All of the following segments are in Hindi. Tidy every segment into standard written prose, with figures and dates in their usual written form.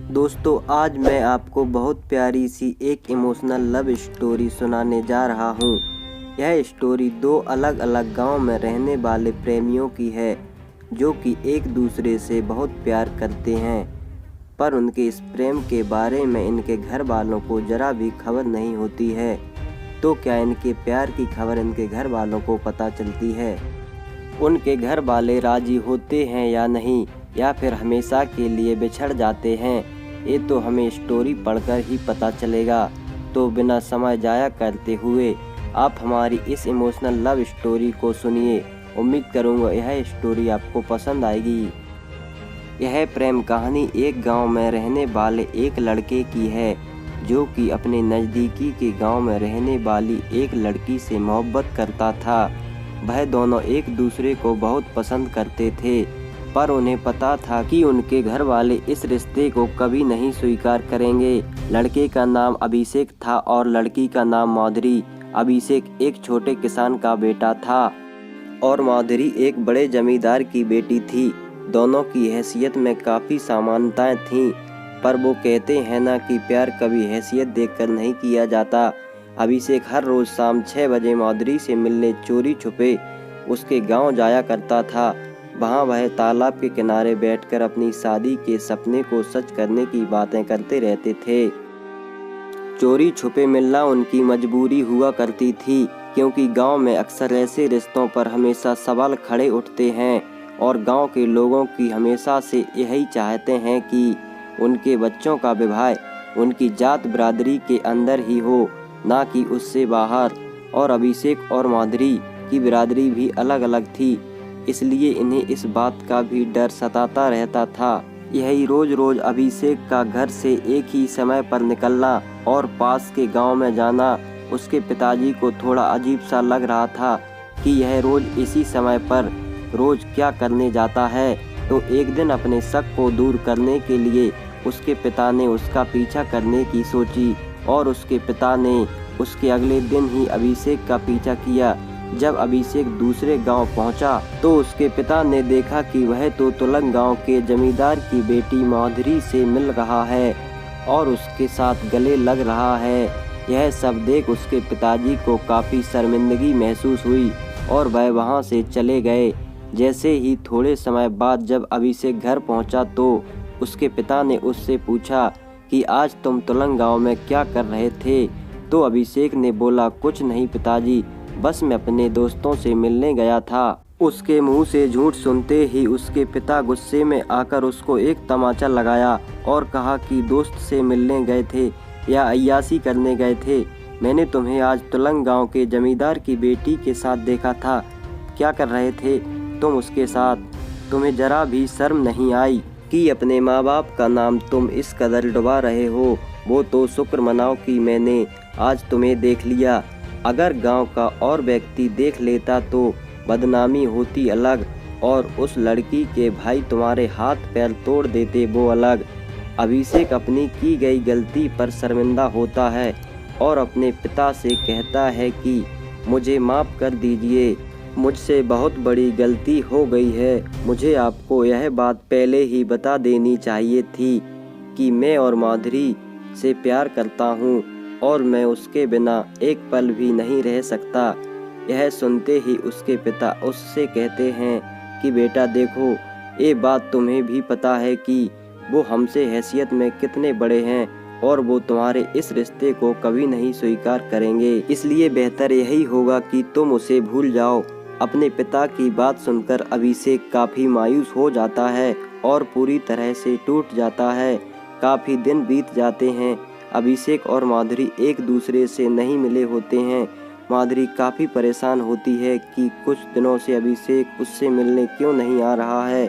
दोस्तों, आज मैं आपको बहुत प्यारी सी एक इमोशनल लव स्टोरी सुनाने जा रहा हूँ। यह स्टोरी दो अलग अलग गांव में रहने वाले प्रेमियों की है, जो कि एक दूसरे से बहुत प्यार करते हैं, पर उनके इस प्रेम के बारे में इनके घर वालों को जरा भी खबर नहीं होती है। तो क्या इनके प्यार की खबर इनके घर वालों को पता चलती है? उनके घर वाले राजी होते हैं या नहीं, या फिर हमेशा के लिए बिछड़ जाते हैं, ये तो हमें स्टोरी पढ़कर ही पता चलेगा। तो बिना समय जाया करते हुए आप हमारी इस इमोशनल लव स्टोरी को सुनिए। उम्मीद करूँगा यह स्टोरी आपको पसंद आएगी। यह प्रेम कहानी एक गांव में रहने वाले एक लड़के की है, जो कि अपने नज़दीकी के गांव में रहने वाली एक लड़की से मोहब्बत करता था। वह दोनों एक दूसरे को बहुत पसंद करते थे, पर उन्हें पता था कि उनके घर वाले इस रिश्ते को कभी नहीं स्वीकार करेंगे। लड़के का नाम अभिषेक था और लड़की का नाम माधुरी। अभिषेक एक छोटे किसान का बेटा था और माधुरी एक बड़े जमींदार की बेटी थी। दोनों की हैसियत में काफ़ी समानताएं थीं, पर वो कहते हैं ना कि प्यार कभी हैसियत देखकर नहीं किया जाता। अभिषेक हर रोज़ शाम 6 बजे माधुरी से मिलने चोरी छुपे उसके गांव जाया करता था। वहां वह तालाब के किनारे बैठकर अपनी शादी के सपने को सच करने की बातें करते रहते थे। चोरी छुपे मिलना उनकी मजबूरी हुआ करती थी, क्योंकि गांव में अक्सर ऐसे रिश्तों पर हमेशा सवाल खड़े उठते हैं और गांव के लोगों की हमेशा से यही चाहते हैं कि उनके बच्चों का विवाह उनकी जात बिरादरी के अंदर ही हो, ना कि उससे बाहर। और अभिषेक और माधुरी की बिरादरी भी अलग अलग थी, इसलिए इन्हें इस बात का भी डर सताता रहता था। यही रोज रोज अभिषेक का घर से एक ही समय पर निकलना और पास के गांव में जाना उसके पिताजी को थोड़ा अजीब सा लग रहा था कि यह रोज इसी समय पर रोज क्या करने जाता है। तो एक दिन अपने शक को दूर करने के लिए उसके पिता ने उसका पीछा करने की सोची और उसके पिता ने उसके अगले दिन ही अभिषेक का पीछा किया। जब अभिषेक दूसरे गांव पहुंचा तो उसके पिता ने देखा कि वह तो तुलंग गांव के जमींदार की बेटी माधुरी से मिल रहा है और उसके साथ गले लग रहा है। यह सब देख उसके पिताजी को काफ़ी शर्मिंदगी महसूस हुई और वह वहां से चले गए। जैसे ही थोड़े समय बाद जब अभिषेक घर पहुंचा तो उसके पिता ने उससे पूछा कि आज तुम तुलंग गाँव में क्या कर रहे थे? तो अभिषेक ने बोला, कुछ नहीं पिताजी, बस मैं अपने दोस्तों से मिलने गया था। उसके मुंह से झूठ सुनते ही उसके पिता गुस्से में आकर उसको एक तमाचा लगाया और कहा कि दोस्त से मिलने गए थे या अय्याशी करने गए थे? मैंने तुम्हें आज तुलंग गांव के जमींदार की बेटी के साथ देखा था। क्या कर रहे थे तुम उसके साथ? तुम्हें जरा भी शर्म नहीं आई कि अपने माँ बाप का नाम तुम इस कदर डुबा रहे हो? वो तो शुक्र मनाओ कि मैंने आज तुम्हें देख लिया। अगर गांव का और व्यक्ति देख लेता तो बदनामी होती अलग, और उस लड़की के भाई तुम्हारे हाथ पैर तोड़ देते वो अलग। अभिषेक अपनी की गई गलती पर शर्मिंदा होता है और अपने पिता से कहता है कि मुझे माफ़ कर दीजिए, मुझसे बहुत बड़ी गलती हो गई है। मुझे आपको यह बात पहले ही बता देनी चाहिए थी कि मैं और माधुरी से प्यार करता हूँ और मैं उसके बिना एक पल भी नहीं रह सकता। यह सुनते ही उसके पिता उससे कहते हैं कि बेटा देखो, ये बात तुम्हें भी पता है कि वो हमसे हैसियत में कितने बड़े हैं और वो तुम्हारे इस रिश्ते को कभी नहीं स्वीकार करेंगे, इसलिए बेहतर यही होगा कि तुम उसे भूल जाओ। अपने पिता की बात सुनकर अभिषेक काफ़ी मायूस हो जाता है और पूरी तरह से टूट जाता है। काफ़ी दिन बीत जाते हैं। अभिषेक और माधुरी एक दूसरे से नहीं मिले होते हैं। माधुरी काफ़ी परेशान होती है कि कुछ दिनों से अभिषेक उससे मिलने क्यों नहीं आ रहा है।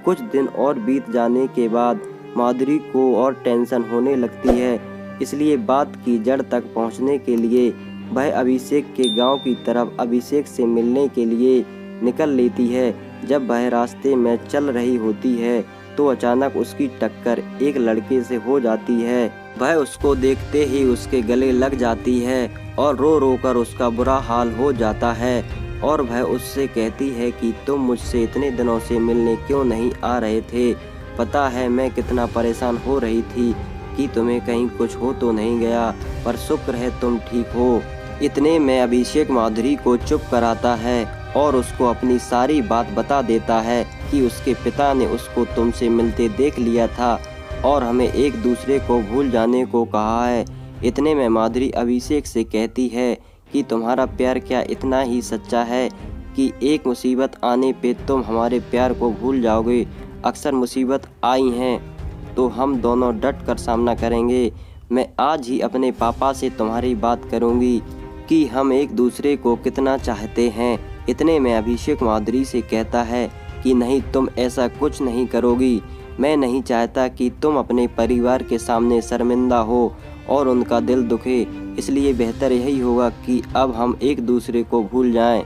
कुछ दिन और बीत जाने के बाद माधुरी को और टेंशन होने लगती है, इसलिए बात की जड़ तक पहुंचने के लिए वह अभिषेक के गांव की तरफ अभिषेक से मिलने के लिए निकल लेती है। जब वह रास्ते में चल रही होती है तो अचानक उसकी टक्कर एक लड़के से हो जाती है। वह उसको देखते ही उसके गले लग जाती है और रो रो कर उसका बुरा हाल हो जाता है और वह उससे कहती है कि तुम मुझसे इतने दिनों से मिलने क्यों नहीं आ रहे थे। पता है मैं कितना परेशान हो रही थी कि तुम्हें कहीं कुछ हो तो नहीं गया, पर शुक्र है तुम ठीक हो। इतने में अभिषेक माधुरी को चुप कराता है और उसको अपनी सारी बात बता देता है कि उसके पिता ने उसको तुमसे मिलते देख लिया था और हमें एक दूसरे को भूल जाने को कहा है। इतने में माधुरी अभिषेक से कहती है कि तुम्हारा प्यार क्या इतना ही सच्चा है कि एक मुसीबत आने पे तुम हमारे प्यार को भूल जाओगे। अक्सर मुसीबत आई हैं तो हम दोनों डट कर सामना करेंगे। मैं आज ही अपने पापा से तुम्हारी बात करूंगी कि हम एक दूसरे को कितना चाहते हैं। इतने में अभिषेक माधुरी से कहता है कि नहीं, तुम ऐसा कुछ नहीं करोगी। मैं नहीं चाहता कि तुम अपने परिवार के सामने शर्मिंदा हो और उनका दिल दुखे, इसलिए बेहतर यही होगा कि अब हम एक दूसरे को भूल जाएं।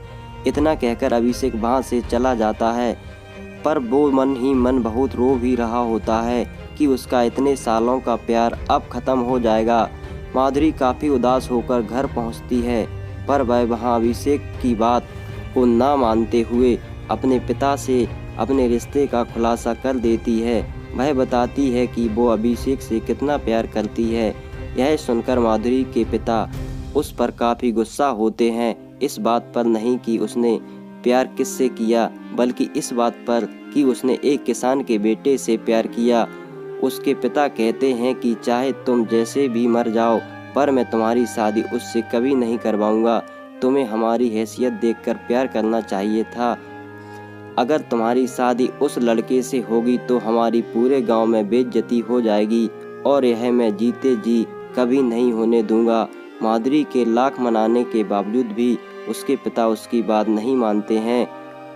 इतना कहकर अभिषेक वहाँ से चला जाता है, पर वो मन ही मन बहुत रो भी रहा होता है कि उसका इतने सालों का प्यार अब ख़त्म हो जाएगा। माधुरी काफ़ी उदास होकर घर पहुँचती है, पर वह वहाँ अभिषेक की बात को ना मानते हुए अपने पिता से अपने रिश्ते का खुलासा कर देती है। वह बताती है कि वो अभिषेक से कितना प्यार करती है। यह सुनकर माधुरी के पिता उस पर काफ़ी गुस्सा होते हैं, इस बात पर नहीं कि उसने प्यार किससे किया, बल्कि इस बात पर कि उसने एक किसान के बेटे से प्यार किया। उसके पिता कहते हैं कि चाहे तुम जैसे भी मर जाओ, पर मैं तुम्हारी शादी उससे कभी नहीं करवाऊंगा। तुम्हें हमारी हैसियत देखकर प्यार करना चाहिए था। अगर तुम्हारी शादी उस लड़के से होगी तो हमारी पूरे गांव में बेइज्जती हो जाएगी और यह मैं जीते जी कभी नहीं होने दूंगा। माधुरी के लाख मनाने के बावजूद भी उसके पिता उसकी बात नहीं मानते हैं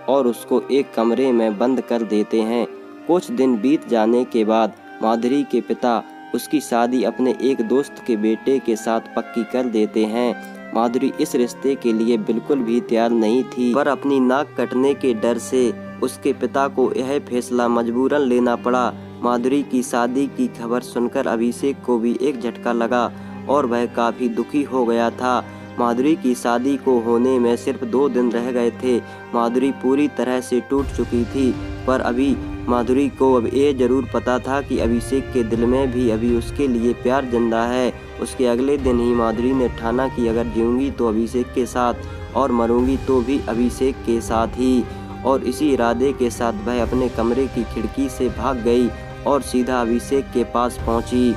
और उसको एक कमरे में बंद कर देते हैं। कुछ दिन बीत जाने के बाद माधुरी के पिता उसकी शादी अपने एक दोस्त के बेटे के साथ पक्की कर देते हैं। माधुरी इस रिश्ते के लिए बिल्कुल भी तैयार नहीं थी, पर अपनी नाक कटने के डर से उसके पिता को यह फैसला मजबूरन लेना पड़ा। माधुरी की शादी की खबर सुनकर अभिषेक को भी एक झटका लगा और वह काफ़ी दुखी हो गया था। माधुरी की शादी को होने में सिर्फ 2 दिन रह गए थे। माधुरी पूरी तरह से टूट चुकी थी, पर अभी माधुरी को अब ये जरूर पता था कि अभिषेक के दिल में भी अभी उसके लिए प्यार जिंदा है। उसके अगले दिन ही माधुरी ने ठाना कि अगर जीऊंगी तो अभिषेक के साथ और मरूंगी तो भी अभिषेक के साथ ही। और इसी इरादे के साथ वह अपने कमरे की खिड़की से भाग गई और सीधा अभिषेक के पास पहुंची।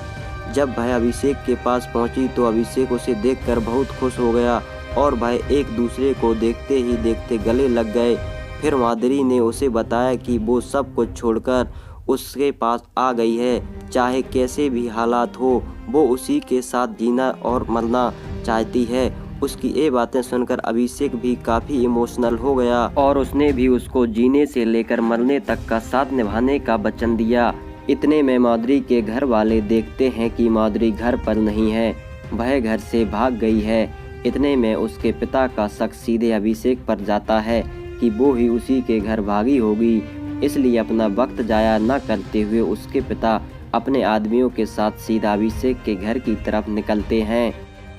जब वह अभिषेक के पास पहुंची तो अभिषेक उसे देखकर बहुत खुश हो गया और वह एक दूसरे को देखते ही देखते गले लग गए। फिर माधुरी ने उसे बताया कि वो सब कुछ छोड़कर उसके पास आ गई है। चाहे कैसे भी हालात हो, वो उसी के साथ जीना और मरना चाहती है। उसकी ये बातें सुनकर अभिषेक भी काफ़ी इमोशनल हो गया और उसने भी उसको जीने से लेकर मरने तक का साथ निभाने का वचन दिया। इतने में माधुरी के घर वाले देखते हैं कि माधुरी घर पर नहीं है, वह घर से भाग गई है। इतने में उसके पिता का शक सीधे अभिषेक पर जाता है कि वो ही उसी के घर भागी होगी। इसलिए अपना वक्त जाया न करते हुए उसके पिता अपने आदमियों के साथ सीधा अभिषेक के घर की तरफ निकलते हैं।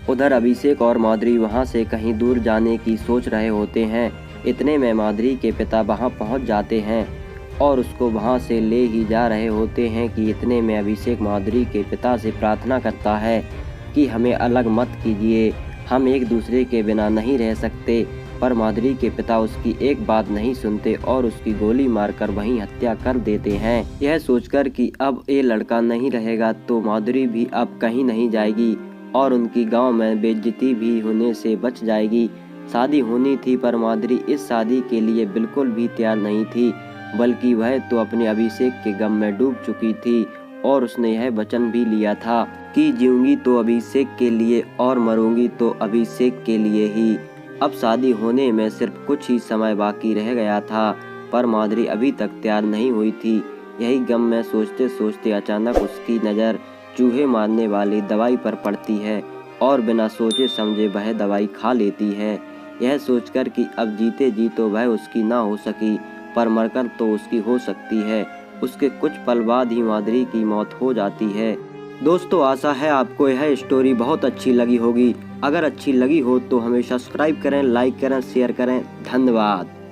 उधर अभिषेक और माधुरी वहां से कहीं दूर जाने की सोच रहे होते हैं। इतने में माधुरी के पिता वहां पहुंच जाते हैं और उसको वहां से ले ही जा रहे होते हैं कि इतने में अभिषेक माधुरी के पिता से प्रार्थना करता है कि हमें अलग मत कीजिए, हम एक दूसरे के बिना नहीं रह सकते। पर माधुरी के पिता उसकी एक बात नहीं सुनते और उसकी गोली मारकर वहीं हत्या कर देते हैं। यह सोचकर कि अब ये लड़का नहीं रहेगा तो माधुरी भी अब कहीं नहीं जाएगी और उनकी गांव में बेइज्जती भी होने से बच जाएगी। शादी होनी थी पर माधुरी इस शादी के लिए बिल्कुल भी तैयार नहीं थी, बल्कि वह तो अपने अभिषेक के गम में डूब चुकी थी और उसने यह वचन भी लिया था कि जीऊंगी तो अभिषेक के लिए और मरूंगी तो अभिषेक के लिए ही। अब शादी होने में सिर्फ कुछ ही समय बाकी रह गया था, पर माधुरी अभी तक तैयार नहीं हुई थी। यही गम में सोचते सोचते अचानक उसकी नज़र चूहे मारने वाली दवाई पर पड़ती है और बिना सोचे समझे वह दवाई खा लेती है। यह सोचकर कि अब जीते जी तो वह उसकी ना हो सकी, पर मरकर तो उसकी हो सकती है। उसके कुछ पल बाद ही माधुरी की मौत हो जाती है। दोस्तों, आशा है आपको यह स्टोरी बहुत अच्छी लगी होगी। अगर अच्छी लगी हो तो हमें सब्सक्राइब करें, लाइक करें, शेयर करें। धन्यवाद।